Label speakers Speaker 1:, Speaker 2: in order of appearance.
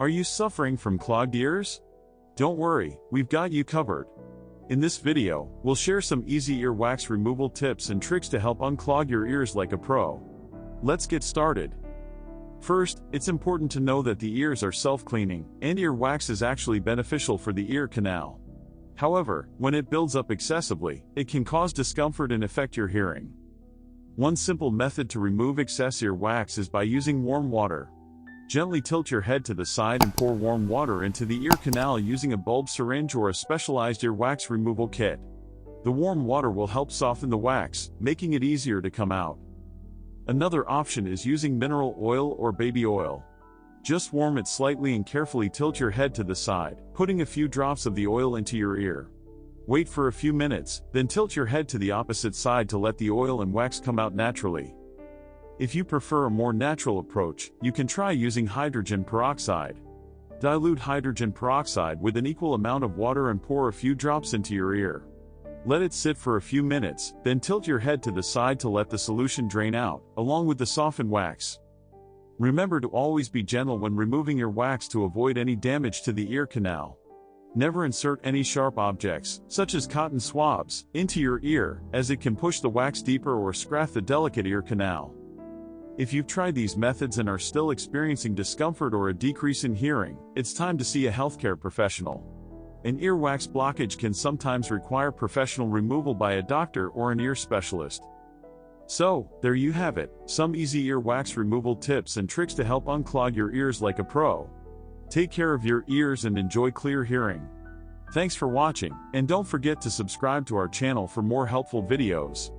Speaker 1: Are you suffering from clogged ears? Don't worry, we've got you covered. In this video, we'll share some easy earwax removal tips and tricks to help unclog your ears like a pro. Let's get started. First, it's important to know that the ears are self-cleaning, and earwax is actually beneficial for the ear canal. However, when it builds up excessively, it can cause discomfort and affect your hearing. One simple method to remove excess earwax is by using warm water. Gently tilt your head to the side and pour warm water into the ear canal using a bulb syringe or a specialized earwax removal kit. The warm water will help soften the wax, making it easier to come out. Another option is using mineral oil or baby oil. Just warm it slightly and carefully tilt your head to the side, putting a few drops of the oil into your ear. Wait for a few minutes, then tilt your head to the opposite side to let the oil and wax come out naturally. If you prefer a more natural approach, you can try using hydrogen peroxide. Dilute hydrogen peroxide with an equal amount of water and pour a few drops into your ear. Let it sit for a few minutes, then tilt your head to the side to let the solution drain out, along with the softened wax. Remember to always be gentle when removing your wax to avoid any damage to the ear canal. Never insert any sharp objects, such as cotton swabs, into your ear, as it can push the wax deeper or scratch the delicate ear canal. If you've tried these methods and are still experiencing discomfort or a decrease in hearing, it's time to see a healthcare professional. An earwax blockage can sometimes require professional removal by a doctor or an ear specialist. So, there you have it, some easy earwax removal tips and tricks to help unclog your ears like a pro. Take care of your ears and enjoy clear hearing. Thanks for watching, and don't forget to subscribe to our channel for more helpful videos.